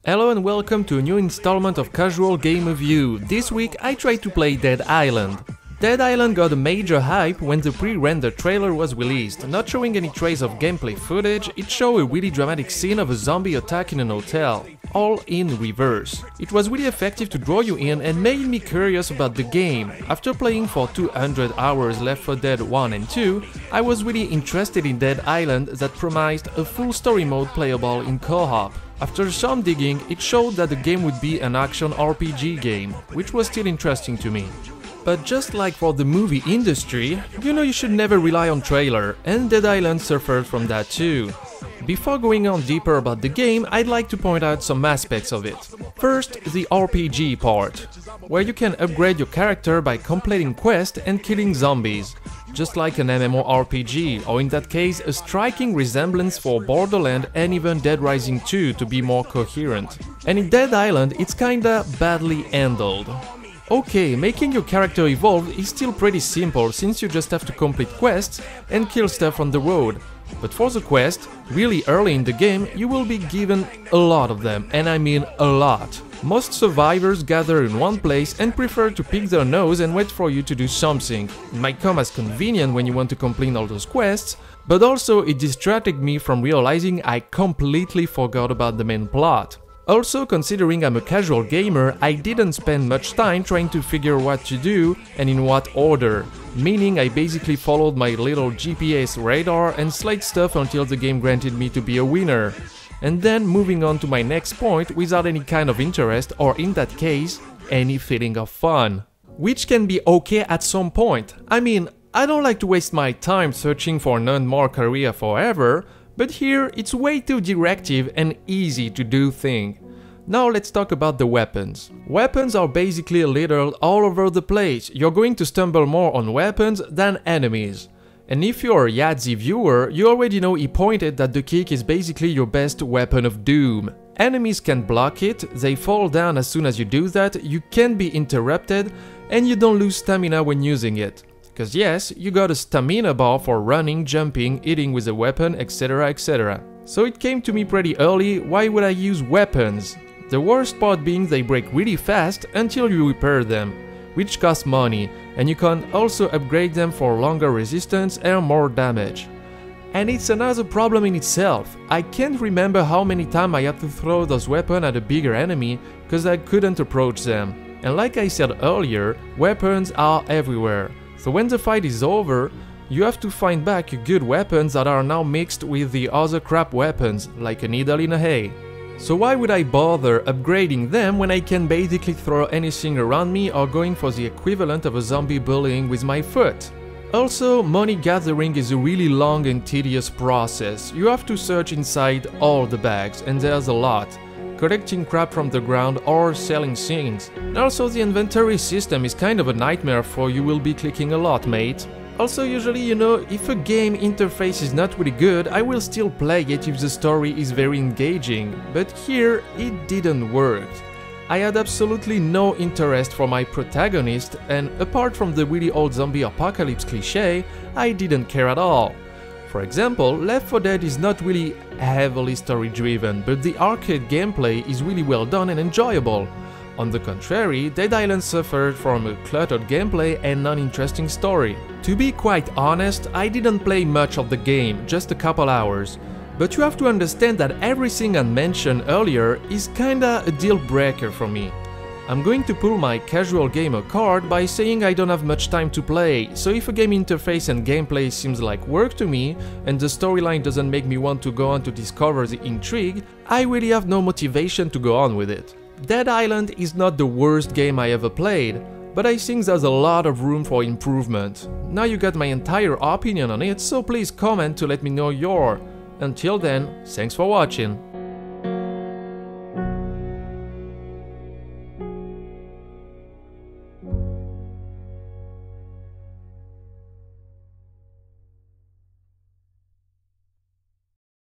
Hello and welcome to a new installment of Casual Game Review. This week I tried to play Dead Island. Dead Island got a major hype when the pre-rendered trailer was released. Not showing any trace of gameplay footage, it showed a really dramatic scene of a zombie attack in an hotel, all in reverse. It was really effective to draw you in and made me curious about the game. After playing for 200 hours Left 4 Dead 1 and 2, I was really interested in Dead Island that promised a full story mode playable in co-op. After some digging, it showed that the game would be an action RPG game, which was still interesting to me. But just like for the movie industry, you should never rely on trailer, and Dead Island suffered from that too. Before going on deeper about the game, I'd like to point out some aspects of it. First, the RPG part, where you can upgrade your character by completing quests and killing zombies, just like an MMORPG, or in that case, a striking resemblance for Borderlands and even Dead Rising 2 to be more coherent. And in Dead Island, it's kinda badly handled. Okay, making your character evolve is still pretty simple since you just have to complete quests and kill stuff on the road. But for the quest, really early in the game, you will be given a lot of them, and I mean a lot. Most survivors gather in one place and prefer to pick their nose and wait for you to do something. It might come as convenient when you want to complete all those quests, but also it distracted me from realizing I completely forgot about the main plot. Also, considering I'm a casual gamer, I didn't spend much time trying to figure what to do and in what order, meaning I basically followed my little GPS radar and slayed stuff until the game granted me to be a winner. And then moving on to my next point without any kind of interest, or in that case, any feeling of fun. Which can be okay at some point. I mean, I don't like to waste my time searching for none more career forever, but here it's way too directive and easy to do thing. Now let's talk about the weapons. Weapons are basically littered all over the place. You're going to stumble more on weapons than enemies. And if you're a Yahtzee viewer, you already know he pointed that the kick is basically your best weapon of doom. Enemies can block it, they fall down as soon as you do that, you can be interrupted, and you don't lose stamina when using it. Cause yes, you got a stamina bar for running, jumping, hitting with a weapon, etc, etc. So it came to me pretty early, why would I use weapons? The worst part being they break really fast until you repair them, which costs money, and you can also upgrade them for longer resistance and more damage. And it's another problem in itself. I can't remember how many times I had to throw those weapons at a bigger enemy cause I couldn't approach them. And like I said earlier, weapons are everywhere. So when the fight is over, you have to find back your good weapons that are now mixed with the other crap weapons, like a needle in a hay. So why would I bother upgrading them when I can basically throw anything around me or going for the equivalent of a zombie bullying with my foot? Also, money gathering is a really long and tedious process. You have to search inside all the bags, and there's a lot. Collecting crap from the ground or selling things. And also the inventory system is kind of a nightmare for you will be clicking a lot, mate. Also usually, if a game interface is not really good, I will still play it if the story is very engaging. But here, it didn't work. I had absolutely no interest for my protagonist, and apart from the really old zombie apocalypse cliché, I didn't care at all. For example, Left 4 Dead is not really heavily story-driven, but the arcade gameplay is really well done and enjoyable. On the contrary, Dead Island suffered from a cluttered gameplay and non-interesting story. To be quite honest, I didn't play much of the game, just a couple hours. But you have to understand that everything I mentioned earlier is kinda a deal breaker for me. I'm going to pull my casual gamer card by saying I don't have much time to play, so if a game interface and gameplay seems like work to me, and the storyline doesn't make me want to go on to discover the intrigue, I really have no motivation to go on with it. Dead Island is not the worst game I ever played, but I think there's a lot of room for improvement. Now you got my entire opinion on it, so please comment to let me know your. Until then, thanks for watching.